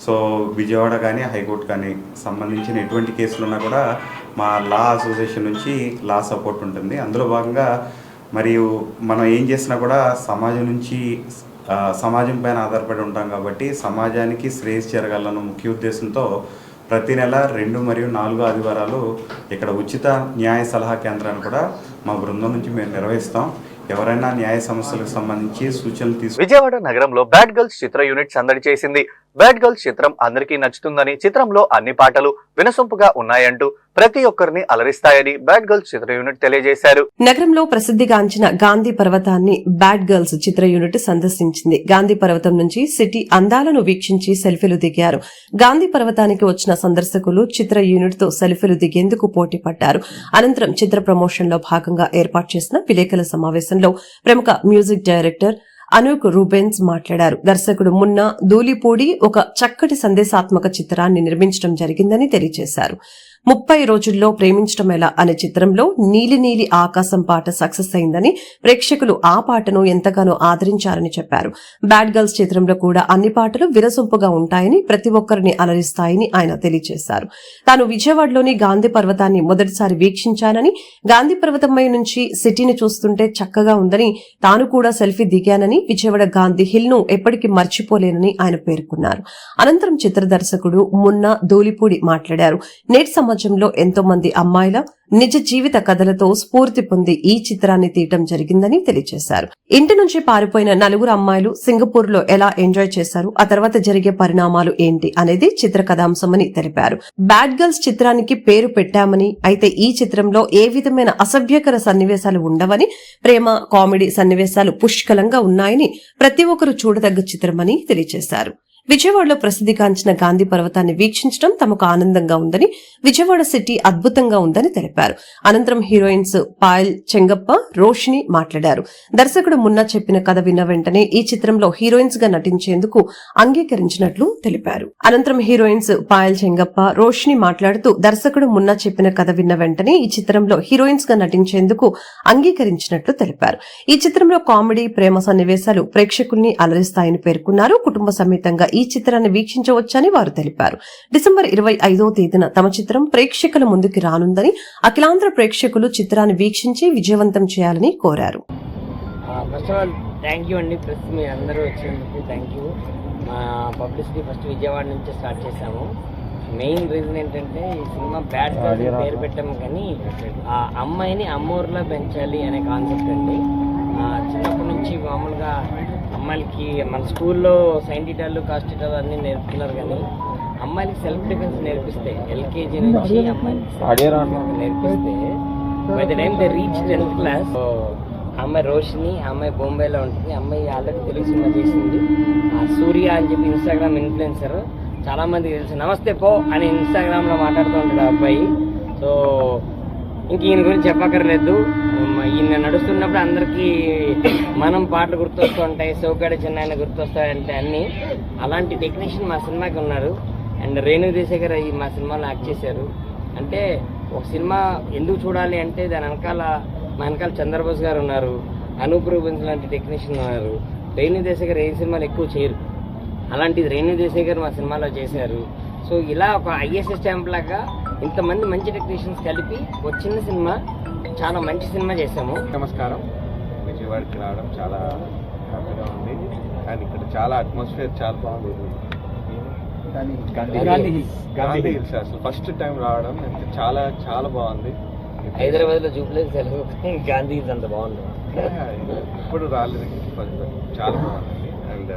సో విజయవాడ కానీ హైకోర్టు కానీ సంబంధించిన ఎటువంటి కేసులున్నా కూడా మా లా అసోసియేషన్ నుంచి లా సపోర్ట్ ఉంటుంది. అందులో భాగంగా మరియు మనం ఏం చేసినా కూడా సమాజం పైన ఆధారపడి ఉంటాం కాబట్టి సమాజానికి శ్రేయస్ జరగాలన్న ముఖ్య ఉద్దేశంతో ప్రతి నెల 2 మరియు 4 ఆదివారాలు ఇక్కడ ఉచిత న్యాయ సలహా కేంద్రాన్ని కూడా మా బృందం నుంచి మేము నిర్వహిస్తాం. ఎవరైనా న్యాయ సమస్యలకు సంబంధించి సూచనలు విజయవాడ నగరంలో బ్యాడ్ గర్ల్స్ చిత్ర యూనిట్ సందడి చేసింది. బ్యాడ్ గర్ల్స్ చిత్రం అందరికీ నచ్చుతుందని, చిత్రంలో అన్ని పాటలు వినసొంపుగా ఉన్నాయంటూ ప్రతి ఒక్కరిని అలరిస్తాయని బ్యాడ్ గర్ల్స్ చిత్ర యూనిట్ తెలియజేశారు. నగరంలో ప్రసిద్ధిగాంచిన గాంధీ పర్వతాన్ని బ్యాడ్ గర్ల్స్ చిత్ర యూనిట్ సందర్శించింది. గాంధీ పర్వతం నుంచి సిటీ అందాలను వీక్షించి సెల్ఫీలు దిగారు. గాంధీ పర్వతానికి వచ్చిన సందర్శకులు చిత్ర యూనిట్ తో సెల్ఫీలు దిగేందుకు పోటీ పడ్డారు. అనంతరం చిత్ర ప్రమోషన్ లో భాగంగా ఏర్పాటు చేసిన విలేకరుల సమావేశంలో ప్రముఖ మ్యూజిక్ డైరెక్టర్ అనూక్ రూబెన్స్ మాట్లాడారు. దర్శకుడు మున్నా ధూళిపూడి ఒక చక్కటి సందేశాత్మక చిత్రాన్ని నిర్మించడం జరిగిందని తెలియజేశారు. 30 రోజుల్లో ప్రేమించడం ఎలా అనే చిత్రంలో నీలి నీలి ఆకాశం పాట సక్సెస్ అయిందని, ప్రేక్షకులు ఆ పాటను ఎంతగానో ఆదరించారని చెప్పారు. బ్యాడ్ గర్ల్స్ చిత్రంలో కూడా అన్ని పాటలు వినసొంపుగా ఉంటాయని, ప్రతి ఒక్కరిని అలరిస్తాయని ఆయన తెలియజేశారు. తాను విజయవాడలోని గాంధీ పర్వతాన్ని మొదటిసారి వీక్షించానని, గాంధీ పర్వతంపై నుంచి సిటీని చూస్తుంటే చక్కగా ఉందని, తాను కూడా సెల్ఫీ దిగానని, విజయవాడ గాంధీ హిల్ ను ఎప్పటికీ మర్చిపోలేనని ఆయన పేర్కొన్నారు. అనంతరం చిత్ర దర్శకుడు మున్నా ధూళిపూడి మాట్లాడారు. నేటి సమాజంలో ఎంతో మంది అమ్మాయిల నిజ జీవిత కథలతో స్ఫూర్తి పొంది ఈ చిత్రాన్ని తీయటం జరిగిందని తెలియజేశారు. ఇంటి నుంచి పారిపోయిన 4 అమ్మాయిలు సింగపూర్ లో ఎలా ఎంజాయ్ చేశారు, ఆ తర్వాత జరిగే పరిణామాలు ఏంటి అనేది చిత్ర కథాంశమని తెలిపారు. బ్యాడ్ గర్ల్స్ చిత్రానికి పేరు పెట్టామని, అయితే ఈ చిత్రంలో ఏ విధమైన అసభ్యకర సన్నివేశాలు ఉండవని, ప్రేమ కామెడీ సన్నివేశాలు పుష్కలంగా ఉన్నాయని, ప్రతి ఒక్కరూ చూడదగ్గ చిత్రమని తెలియజేశారు. విజయవాడలో ప్రసిద్ధిగాంచిన గాంధీ పర్వతాన్ని వీక్షించడం తమకు ఆనందంగా ఉందని, విజయవాడ సిటీ అద్భుతంగా ఉందని తెలిపారు. అనంతరం హీరోయిన్స్ పాయల్ చెంగప్ప, రోషిని మాట్లాడారు. దర్శకుడు మున్నా చెప్పిన కథ విన్న వెంటనే ఈ చిత్రంలో హీరోయిన్స్ గా నటించేందుకు అంగీకరించినట్లు తెలిపారు. అనంతరం హీరోయిన్స్ పాయల్ చెంగప్ప, రోషిని మాట్లాడుతూ దర్శకుడు మున్నా చెప్పిన కథ విన్న వెంటనే ఈ చిత్రంలో హీరోయిన్స్ గా నటించేందుకు అంగీకరించినట్లు తెలిపారు. ఈ చిత్రంలో కామెడీ, ప్రేమ సన్నివేశాలు ప్రేక్షకుల్ని అలరిస్తాయని పేర్కొన్నారు. కుటుంబ సమేతంగా ఈ చిత్రాన్ని వీక్షించవచ్చని వారు తెలిపారు. డిసెంబర్ 25వ తేదీన తమ చిత్రం ప్రేక్షకుల ముందుకి రానుందని, అఖిలాంధ్ర ప్రేక్షకులు చిత్రాన్ని వీక్షించి విజయవంతం చేయాలని కోరారు. First of all thank you అండి, ప్లస్ మీ అందరూ వచ్చినందుకు థ్యాంక్ యూ. మా పబ్లిసిటీ ఫస్ట్ విజయవాడ నుంచి స్టార్ట్ చేశాము. మెయిన్ రీజన్ ఏంటంటే ఈ సినిమా బ్యాడ్ గర్ల్స్ పేరు పెట్టాము, కానీ ఆ అమ్మాయిని అమ్మోర్లా పెంచాలి అనే కాన్సెప్ట్ అండి. చిన్నప్పటి నుంచి మామూలుగా అమ్మాయిలకి మన స్కూల్లో సైంటిటాలు కాస్టిటాలు అన్నీ నేర్పుతున్నారు, కానీ అమ్మాయిలకి సెల్ఫ్ డిఫెన్స్ నేర్పిస్తే, ఎల్కేజీ నుంచి అమ్మాయిలకి నేర్పిస్తే by the time they reach 10th class, అమ్మాయి రోషిని, అమ్మాయి బొంబాయిలో ఉంటుంది. అమ్మాయి ఆల్రెడీ తెలుగు సినిమా చేసింది. సూర్య అని చెప్పి ఇన్స్టాగ్రామ్ ఇన్ఫ్లుయెన్సర్, చాలా మందికి తెలుసు. నమస్తే పో అని ఇన్స్టాగ్రామ్లో మాట్లాడుతూ ఉంటాడు ఆ అబ్బాయి. సో ఇంక ఈయన గురించి చెప్పక్కర్లేదు. ఈయన నడుస్తున్నప్పుడు అందరికీ మనం పాటలు గుర్తొస్తూ ఉంటాయి, సౌకాడ చిన్న గుర్తొస్తాయంటే అన్నీ. అలాంటి టెక్నీషియన్ మా సినిమాకి ఉన్నారు. అండ్ రేణు దేశాయ్ గారు మా సినిమాలో యాక్ట్ చేశారు. అంటే ఒక సినిమా ఎందుకు చూడాలి అంటే దాని మా వెనకాల చంద్రబోస్ గారు ఉన్నారు, అనూప్ రూబెన్స్ లాంటి టెక్నీషియన్ ఉన్నారు. రేణు దేశాయ్ గారు ఏ సినిమాలు ఎక్కువ చేయరు, అలాంటిది రేణు దేశాయ్ గారు మా సినిమాలో చేశారు. సో ఇలా ఒక ఐఎస్ఎస్ స్టాంప్ లాగా ఇంతమంది మంచి టెక్నీషియన్స్ కలిపి ఒక చిన్న సినిమా, చాలా మంచి సినిమా చేశాము. నమస్కారం. విజయవాడకి రావడం చాలా హ్యాపీగా ఉంది. అండ్ ఇక్కడ చాలా అట్మాస్ఫియర్ చాలా బాగుంది. గాంధీ హిల్స్ అసలు ఫస్ట్ టైం రావడం చాలా చాలా బాగుంది. హైదరాబాద్ లో జూబ్లీస్ గాంధీ హిల్స్ అంత బాగుంది. ఇప్పుడు రాలేదు, చాలా బాగుంది. అండ్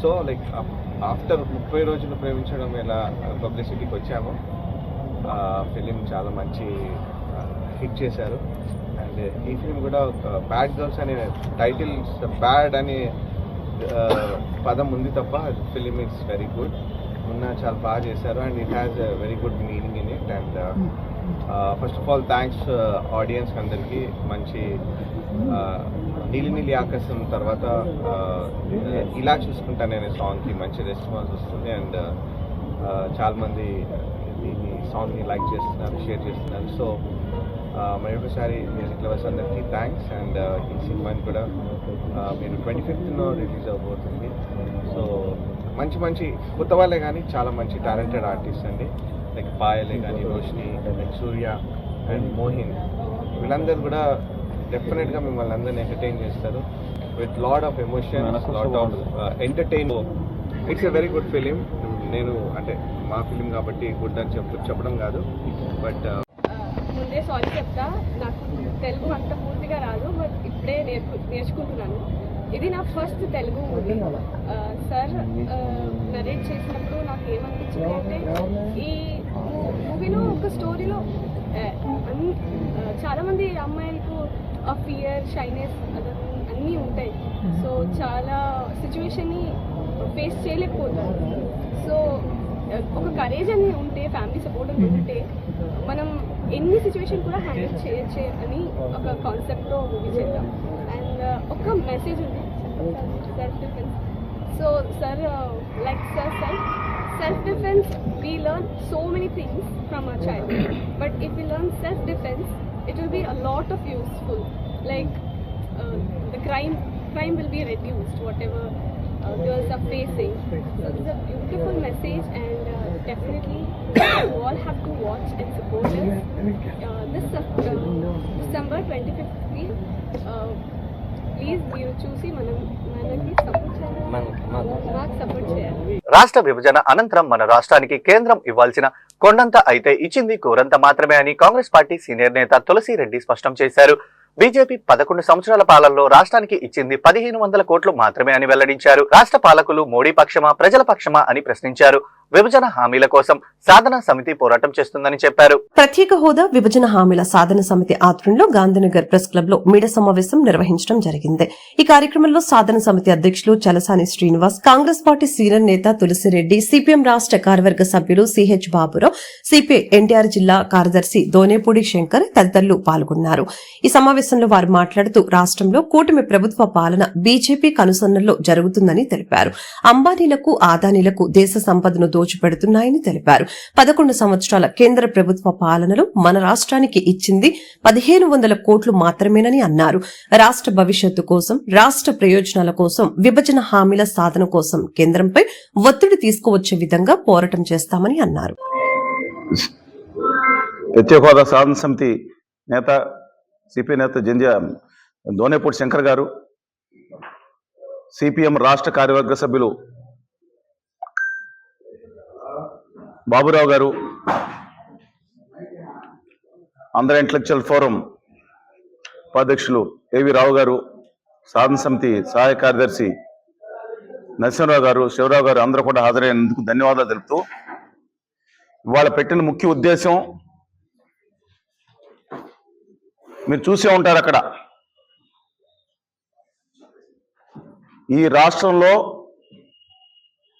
సో లైక్ ఆఫ్టర్ 30 రోజులు ప్రేమించడం ఎలా పబ్లిసిటీకి వచ్చామో ఫిలిం చాలా మంచి హిట్ చేశారు. అండ్ ఈ ఫిలిం కూడా బ్యాడ్ గర్ల్స్ అనే టైటిల్, బ్యాడ్ అనే పదం ఉంది తప్ప ఫిలిం ఇట్స్ వెరీ గుడ్. చాలా బాగా చేశారు and it has a very good meaning in it. And first of all thanks audience అందరికీ. మంచి నీలి నీలి ఆకాశం తర్వాత ఇలా చూసుకుంటాను అనే సాంగ్కి మంచి రెస్పాన్స్ వస్తుంది. అండ్ చాలామంది ఈ సాంగ్ని లైక్ చేస్తున్నారు, షేర్ చేస్తున్నారు. సో మరొకసారి మ్యూజిక్ లవర్స్ అందరికీ థ్యాంక్స్. అండ్ ఈ సినిమాని కూడా మీరు 25th రిలీజ్ అవబోతుంది. సో మంచి మంచి కొత్త వాళ్ళే కానీ చాలా మంచి టాలెంటెడ్ ఆర్టిస్ట్ అండి. లైక్ పాయలే కానీ, రోషిని, లైక్ సూర్య అండ్ మోహిన్, వీళ్ళందరూ కూడా డెఫినెట్గా మిమ్మల్ని అందరినీ ఎంటర్టైన్ చేస్తారు with lot of emotion, lot of entertain. It's a very good film. నేను అంటే మా ఫిలిం కాబట్టి గుడ్ అని చెప్పడం కాదు, బట్ ముందే సారీ చెప్తా, నాకు తెలుగు అంత పూర్తిగా రాదు, బట్ ఇప్పుడే నేర్చుకుంటున్నాను. ఇది నా first Telugu movie. Sir narrate చేసినప్పుడు నాకు ఏమనిపించింది అంటే ఈ మూవీలో ఒక స్టోరీలో చాలామంది అమ్మాయిలకు ఆ ఫియర్, షైనెస్ అన్నీ ఉంటాయి. సో చాలా సిచ్యువేషన్ని ఫేస్ చేయలేకపోతారు. సో ఒక కరేజ్ అని ఉంటే, ఫ్యామిలీ సపోర్ట్ అని ఉంటే మనం ఎన్ని సిచ్యువేషన్ కూడా హ్యాండిల్ చేయొచ్చు అని ఒక కాన్సెప్ట్లో మూవీ చేద్దాం. అండ్ ఒక మెసేజ్ ఉంది, self defence. So sir like sir self defence, we learn so many things from our childhood, but if we learn self defence, it will be a lot of useful, like the crime will be reduced, whatever girls are facing. So it's a beautiful message, and definitely you all have to watch and support us. This December 25th please మీరు చూసి మనకి support చేయాలి, మాకు support చేయాలి. రాష్ట్ర విభజన అనంతరం మన రాష్ట్రానికి కేంద్రం ఇవ్వాల్సిన కొండంత అయితే ఇచ్చింది, కోరంత మాత్రమే అని కాంగ్రెస్ పార్టీ సీనియర్ నేత తులసిరెడ్డి స్పష్టం చేశారు. బీజేపీ 11 సంవత్సరాల పాలనలో రాష్ట్రానికి ఇచ్చింది 1500 కోట్లు మాత్రమే అని వెల్లడించారు. రాష్ట్ర పాలకులు మోడీ పక్షమా, ప్రజల పక్షమా అని ప్రశ్నించారు. విభజన హామీల కోసం సాధన సమితి పోరాటం చేస్తుందని చెప్పారు. ప్రత్యేక హోదా విభజన హామీల సాధన సమితి ఆధ్వర్యంలో గాంధీనగర్ ప్రెస్ క్లబ్ లో మీడియా సమావేశం నిర్వహించడం జరిగింది. ఈ కార్యక్రమంలో సాధన సమితి అధ్యక్షులు చలసాని శ్రీనివాస్, కాంగ్రెస్ పార్టీ సీనియర్ నేత తులసిరెడ్డి, సిపిఎం రాష్ట్ర కార్యవర్గ సభ్యులు సిహెచ్ బాబురావు, సిపిఐ ఎన్టీఆర్ జిల్లా కార్యదర్శి దోనేపూడి శంకర్ తదితరులు పాల్గొన్నారు. ఈ సమావేశంలో వారు మాట్లాడుతూ రాష్ట్రంలో కూటమి ప్రభుత్వ పాలన బీజేపీ కనుసన్నల్లో జరుగుతుందని తెలిపారు. అంబానీలకు, ఆదానీలకు దేశ సంపదను దోచిపెడుతున్నాయని తెలిపారు. 11 సంవత్సరాల కేంద్ర ప్రభుత్వ పాలనలో మన రాష్ట్రానికి ఇచ్చింది 1500 కోట్లు మాత్రమేనని అన్నారు. రాష్ట్ర భవిష్యత్తు కోసం, రాష్ట్ర ప్రయోజనాల కోసం, విభజన హామీల సాధన కోసం కేంద్రంపై ఒత్తిడి తీసుకువచ్చే విధంగా పోరాటం చేస్తామని అన్నారు. ప్రత్యేక హోదా సాధన సమితి నేత, సిపిఐ నేత దోనేపూడి శంకర్ గారు, సిపిఎం రాష్ట్ర కార్యవర్గ సభ్యులు బాబురావు గారు, ఆంధ్ర ఇంటలెక్చువల్ ఫోరం ఉపాధ్యక్షులు ఏవి రావు గారు, సాధన సమితి సహాయ కార్యదర్శి నరసింహరావు గారు, శివరావు గారు అందరూ కూడా హాజరైనందుకు ధన్యవాదాలు తెలుపుతూ, ఇవాళ పెట్టిన ముఖ్య ఉద్దేశం మీరు చూసే ఉంటారు. అక్కడ ఈ రాష్ట్రంలో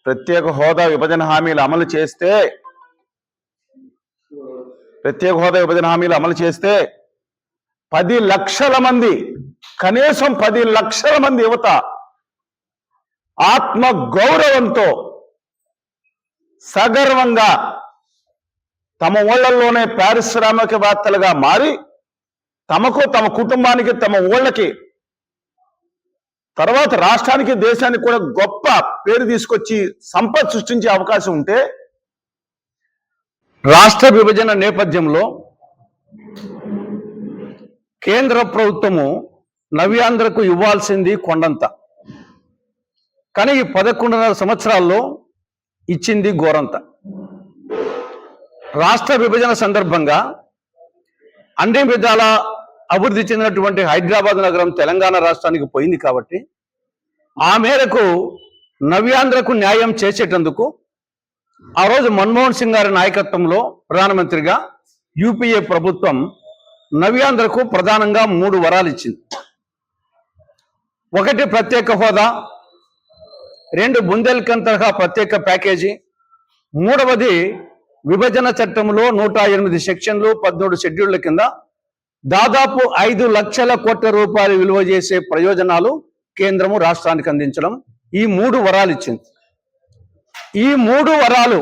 ప్రత్యేక హోదా విభజన హామీలు అమలు చేస్తే, ప్రత్యేక హోదా విభజన హామీలు అమలు చేస్తే 10 లక్షల మంది, కనీసం 10 లక్షల మంది యువత ఆత్మ గౌరవంతో సగర్వంగా తమ ఊళ్ళల్లోనే పారిశ్రామికవేత్తలుగా మారి తమకు, తమ కుటుంబానికి, తమ ఊళ్ళకి, తర్వాత రాష్ట్రానికి, దేశానికి కూడా గొప్ప పేరు తీసుకొచ్చి సంపద సృష్టించే అవకాశం ఉంటే, రాష్ట్ర విభజన నేపథ్యంలో కేంద్ర ప్రభుత్వము నవ్యాంధ్రకు ఇవ్వాల్సింది కొండంత. కానీ ఈ 11.5 సంవత్సరాల్లో ఇచ్చింది ఘోరంత. రాష్ట్ర విభజన సందర్భంగా అన్ని విధాల అభివృద్ధి చెందినటువంటి హైదరాబాద్ నగరం తెలంగాణ రాష్ట్రానికి పోయింది కాబట్టి ఆ మేరకు నవ్యాంధ్రకు న్యాయం చేసేటందుకు ఆ రోజు మన్మోహన్ సింగ్ గారి నాయకత్వంలో ప్రధానమంత్రిగా యూపీఏ ప్రభుత్వం నవ్యాంధ్రకు ప్రధానంగా 3 వరాలు ఇచ్చింది. 1 ప్రత్యేక హోదా, 2 బుందేల్ఖండ్ తరహా ప్రత్యేక ప్యాకేజీ, 3వది విభజన చట్టంలో 108 సెక్షన్లు 13 షెడ్యూళ్ల కింద దాదాపు 5 లక్షల కోట్ల రూపాయలు విలువ చేసే ప్రయోజనాలు కేంద్రము రాష్ట్రానికి అందించడం, ఈ 3 వరాలు ఇచ్చింది. ఈ 3 వరాలు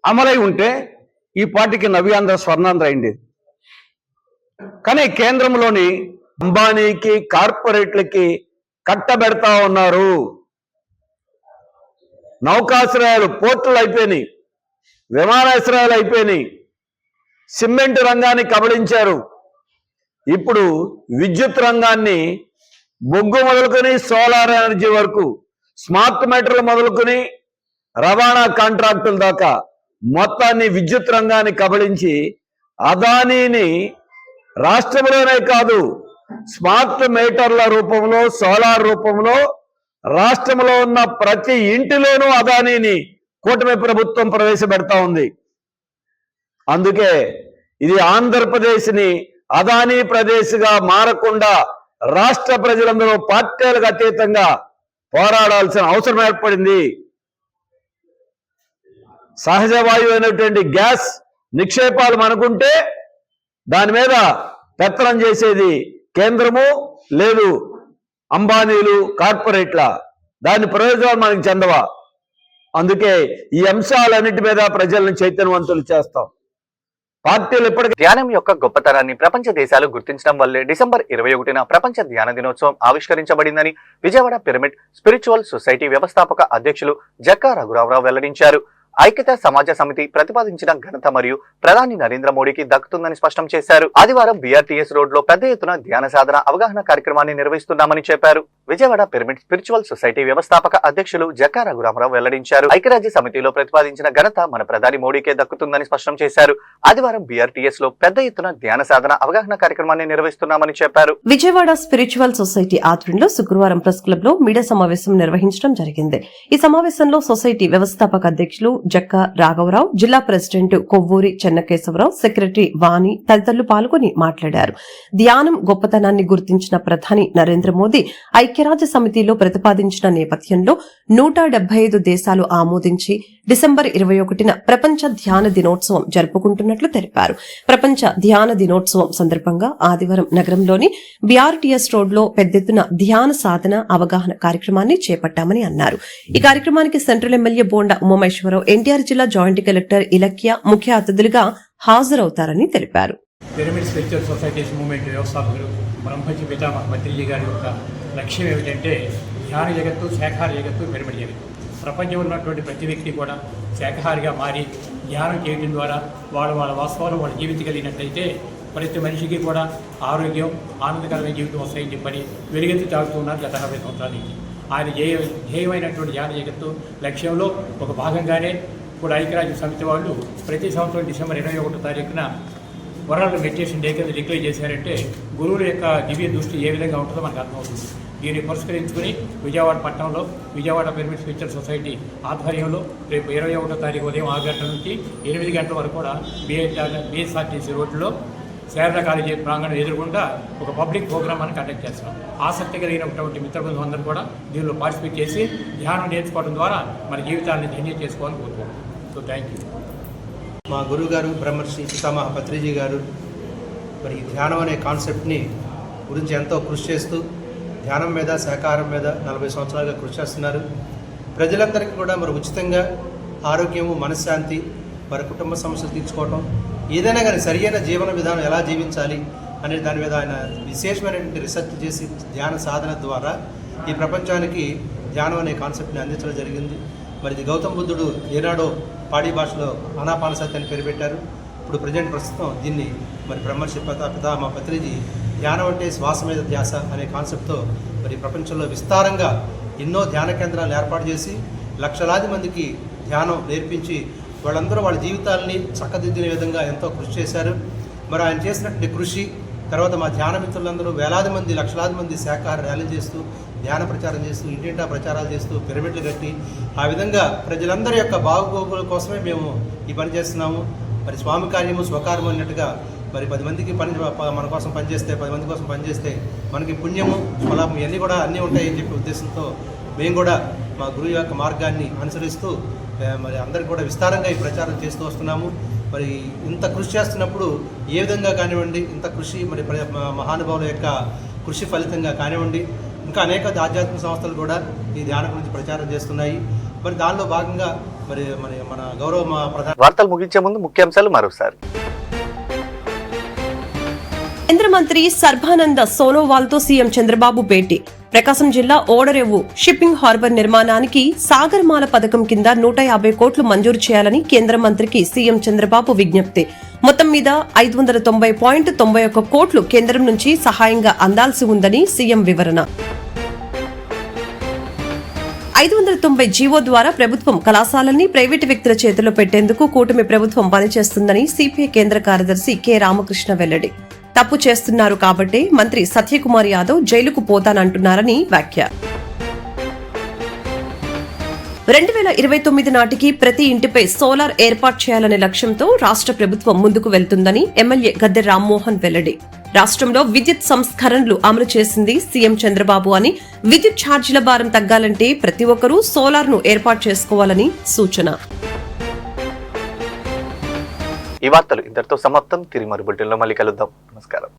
అమలై ఉంటే ఈ పార్టీకి నవ్యాంధ్ర స్వర్ణాంధ్ర అయింది. కానీ కేంద్రంలోని అంబానీకి కార్పొరేట్లకి కట్టబెడతా ఉన్నారు. నౌకాశ్రయాలు, పోర్టులు అయిపోయినాయి, విమానాశ్రయాలు అయిపోయినాయి, సిమెంట్ రంగాన్ని కబళించారు. ఇప్పుడు విద్యుత్ రంగాన్ని బొగ్గు మొదలుకొని సోలార్ ఎనర్జీ వరకు, స్మార్ట్ మీటర్లు మొదలుకొని రవాణా కాంట్రాక్టుల దాకా మొత్తాన్ని విద్యుత్ రంగాన్ని కబళించి అదానీని రాష్ట్రంలోనే కాదు స్మార్ట్ మీటర్ల రూపంలో, సోలార్ రూపంలో రాష్ట్రంలో ఉన్న ప్రతి ఇంటిలోనూ అదానీని కూటమి ప్రభుత్వం ప్రవేశపెడతా ఉంది. అందుకే ఇది ఆంధ్రప్రదేశ్ని అదానీ ప్రదేశ్గా మారకుండా రాష్ట్ర ప్రజలందరూ పార్టీలకు అతీతంగా పోరాడాల్సిన అవసరం ఏర్పడింది. సహజ వాయువు అయినటువంటి గ్యాస్ నిక్షేపాలు మనకుంటే దాని మీద పెత్తనం చేసేది కేంద్రము, లేదు అంబానీలు, కార్పొరేట్ల. దాని ప్రయోజనాలు మనకి చెందవా. అందుకే ఈ అంశాలన్నిటి మీద ప్రజలను చైతన్యవంతులు చేస్తాం. పార్టీలు ఇప్పటికే ధ్యానం యొక్క గొప్పతనాన్ని ప్రపంచ దేశాలు గుర్తించడం వల్లే డిసెంబర్ 21న ప్రపంచ ధ్యాన దినోత్సవం ఆవిష్కరించబడిందని విజయవాడ పిరమిడ్ స్పిరిచువల్ సొసైటీ వ్యవస్థాపక అధ్యక్షులు జక్కా రఘురామరావు వెల్లడించారు. ఐక్యతా సమాజ సమితి ప్రతిపాదించిన ఘనత మరియు ప్రధాని నరేంద్ర మోడీకి దక్కుతుందని స్పష్టం చేశారు. ఆదివారం బీఆర్టీఎస్ రోడ్ లో పెద్ద ఎత్తున ధ్యాన సాధన అవగాహన కార్యక్రమాన్ని నిర్వహిస్తున్నామని చెప్పారు. విజయవాడ పిరమిడ్ స్పిరిచువల్ సొసైటీ వ్యవస్థాపక అధ్యక్షులు జక్కా రఘురామరావు వెల్లడించారు. ఐక్యరాజ్య సమితిలో ప్రతిపాదించిన ఘనత మన ప్రధాని మోడీకే దక్కుతుందని స్పష్టం చేశారు. ఆదివారం బీఆర్టీఎస్ లో పెద్ద ఎత్తున ధ్యాన సాధన అవగాహన కార్యక్రమాన్ని నిర్వహిస్తున్నామని చెప్పారు. విజయవాడ స్పిరిచువల్ సొసైటీ ఆధ్వర్యంలో శుక్రవారం ప్రెస్ క్లబ్ లో మీడియా సమావేశం నిర్వహించడం జరిగింది. ఈ సమావేశంలో సొసైటీ వ్యవస్థాపక అధ్యక్షులు జక్కా రాఘవరావు, జిల్లా ప్రెసిడెంట్ కొవ్వూరి చెన్నకేశవరావు, సెక్రటరీ వాణి తదితరులు పాల్గొని మాట్లాడారు. ధ్యానం గొప్పతనాన్ని గుర్తించిన ప్రధాని నరేంద్ర మోదీ ఐక్యరాజ్య సమితిలో ప్రతిపాదించిన నేపథ్యంలో 175 దేశాలు ఆమోదించి డిసెంబర్ 21న ప్రపంచ ధ్యాన దినోత్సవం జరుపుకుంటున్నట్లు తెలిపారు. ప్రపంచ ధ్యాన దినోత్సవం సందర్భంగా ఆదివారం నగరంలోని బీఆర్టీఎస్ రోడ్ లో పెద్దెత్తున ధ్యాన సాధన అవగాహన కార్యక్రమాన్ని చేపట్టామని అన్నారు. ఈ కార్యక్రమానికి సెంట్రల్ ఎమ్మెల్యే బోండా ఉమామేశ్వరరావు, ఎన్టీఆర్ జిల్లా జాయింట్ కలెక్టర్ ఇలక్య ముఖ్య అతిథులుగా హాజరవుతారని తెలిపారు. పిరమిడ్ స్పిరిచువల్ సొసైటీస్ మూవ్మెంట్ వ్యవస్థాపకులు బ్రహ్మజీ పితామహ పత్రిజీ గారి యొక్క లక్ష్యం ఏమిటంటే ధ్యాన జగత్తు, శాఖాహార జగత్తు, పిరమిడ్ జగత్తు. ప్రపంచంలో ఉన్నటువంటి ప్రతి వ్యక్తి కూడా శాఖాహారిగా మారి ధ్యానం చేయడం ద్వారా వాళ్ళ వాస్తవంలో వాళ్ళు జీవించగలిగినట్లయితే ప్రతి మనిషికి కూడా ఆరోగ్యం, ఆనందకరమైన జీవితం వస్తాయని చెప్పని వెలుగెత్తి చాలుతున్నారు గత 40 సంవత్సరాల నుంచి. ఆయన ధ్యేయమైనటువంటి ధ్యాన జగత్తు లక్ష్యంలో ఒక భాగంగానే ఇప్పుడు ఐక్యరాజ్య సమితి వాళ్ళు ప్రతి సంవత్సరం డిసెంబర్ 21వ తారీఖున వరల్డ్ మెడిటేషన్ డే కింద డిక్లేర్ చేశారంటే గురువుల యొక్క దివ్య దృష్టి ఏ విధంగా ఉంటుందో మనకు అర్థమవుతుంది. దీన్ని పురస్కరించుకుని విజయవాడ పట్టణంలో విజయవాడ పిరమిడ్ స్పిరిచువల్ సొసైటీ ఆధ్వర్యంలో రేపు 21వ తారీఖు ఉదయం 6 గంటల నుంచి 8 గంటల వరకు కూడా బీఎస్ఆర్టీసీ రోడ్లో శారదా కాలేజీ ప్రాంగణం ఎదురుకుండా ఒక పబ్లిక్ ప్రోగ్రామ్ అని కండక్ట్ చేస్తాం. ఆసక్తి కలిగినటువంటి మిత్రులు అందరూ కూడా దీనిలో పార్టిసిపేట్ చేసి ధ్యానం నేర్చుకోవడం ద్వారా మన జీవితాన్ని ధన్యం చేసుకోవాలని కోరుకుంటున్నాం. So thank you. మా గురువు గారు బ్రహ్మర్షి పితామహ పత్రిజీ గారు మరి ధ్యానం అనే కాన్సెప్ట్ని గురించి ఎంతో కృషి చేస్తూ ధ్యానం మీద, శాకాహారం మీద 40 సంవత్సరాలుగా కృషి చేస్తున్నారు. ప్రజలందరికీ కూడా మరి ఉచితంగా ఆరోగ్యము, మనశ్శాంతి, మరి కుటుంబ సమస్యలు తీర్చుకోవటం, ఏదైనా కానీ సరియైన జీవన విధానం ఎలా జీవించాలి అనే దాని మీద ఆయన విశేషమైనటువంటి రీసెర్చ్ చేసి ధ్యాన సాధన ద్వారా ఈ ప్రపంచానికి ధ్యానం అనే కాన్సెప్ట్ని అందించడం జరిగింది. మరి ఇది గౌతమ బుద్ధుడు ఏనాడో పాడి భాషలో ఆనాపానసతి అని పేరు పెట్టారు. ఇప్పుడు ప్రస్తుతం దీన్ని మరి బ్రహ్మర్షి పితామహ పత్రిజీ ధ్యానం అంటే శ్వాస మీద ధ్యాస అనే కాన్సెప్ట్తో మరి ప్రపంచంలో విస్తారంగా ఎన్నో ధ్యాన కేంద్రాలు ఏర్పాటు చేసి లక్షలాది మందికి ధ్యానం నేర్పించి వాళ్ళందరూ వాళ్ళ జీవితాలని చక్కదిద్దిన విధంగా ఎంతో కృషి చేశారు. మరి ఆయన చేసినటువంటి కృషి తర్వాత మా ధ్యాన మిత్రులందరూ వేలాది మంది లక్షలాది మంది శాఖాహార ర్యాలీలు చేస్తూ ధ్యాన ప్రచారం చేస్తూ ఇంటింటా ప్రచారాలు చేస్తూ పిరమిడ్లు కట్టి ఆ విధంగా ప్రజలందరి యొక్క బాగోగుల కోసమే మేము ఈ పని చేస్తున్నాము. మరి స్వామి కార్యము స్వకార్యము అన్నట్టుగా మరి 10 మందికి మన కోసం పనిచేస్తే 10 మంది కోసం పనిచేస్తే మనకి పుణ్యము ఫలం ఇవన్నీ కూడా అన్నీ ఉంటాయని చెప్పే ఉద్దేశంతో మేము కూడా మా గురువు యొక్క మార్గాన్ని అనుసరిస్తూ మరి అందరికీ కూడా విస్తారంగా ఈ ప్రచారం చేస్తూ వస్తున్నాము. మరి ఇంత కృషి చేస్తున్నప్పుడు ఏ విధంగా కానివ్వండి, ఇంత కృషి మరి మహానుభావుల యొక్క కృషి ఫలితంగా కానివ్వండి, ఇంకా అనేక ఆధ్యాత్మిక సంస్థలు కూడా ఈ ధ్యానం గురించి ప్రచారం చేస్తున్నాయి. మరి దానిలో భాగంగా మరి మన గౌరవ ప్రధాన వార్తలు ముగించే ముందు ముఖ్యాంశాలు మరోసారి. కేంద్ర మంత్రి సర్బానంద సోనోవాల్తో సీఎం చంద్రబాబు భేటీ. ప్రకాశం జిల్లా ఓడరేవు షిప్పింగ్ హార్బర్ నిర్మాణానికి సాగర్మాల పథకం కింద 150 కోట్లు మంజూరు చేయాలని కేంద్ర మంత్రికి సీఎం చంద్రబాబు విజ్ఞప్తి. మొత్తం మీద 590.91 కోట్లు కేంద్రం నుంచి సహాయంగా అందాల్సి ఉందని సీఎం వివరణ. 590 జీవో ద్వారా ప్రభుత్వం కళాశాలల్ని ప్రైవేటు వ్యక్తుల చేతిలో పెట్టేందుకు కూటమి ప్రభుత్వం పనిచేస్తుందని సిపిఐ కేంద్ర కార్యదర్శి కె రామకృష్ణ వెల్లడి. తప్పు చేస్తున్నారు కాబట్టే మంత్రి సత్యకుమార్ యాదవ్ జైలుకు పోతానంటున్నారని వ్యాఖ్య. 2029 నాటికి ప్రతి ఇంటిపై సోలార్ ఏర్పాటు చేయాలనే లక్ష్యంతో రాష్ట్ర ప్రభుత్వం ముందుకు వెళ్తుందని ఎమ్మెల్యే గద్దె రామ్మోహన్ వెల్లడి. రాష్ట్రంలో విద్యుత్ సంస్కరణలు అమలు చేసింది సీఎం చంద్రబాబు అని, విద్యుత్ ఛార్జీల భారం తగ్గాలంటే ప్రతి ఒక్కరూ సోలార్ను ఏర్పాటు చేసుకోవాలని సూచన. ఈ వార్తలు ఇంతటితో సమాప్తం. తిరిగి మరో బులెటిన్లో మళ్ళీ కలుద్దాం. నమస్కారం.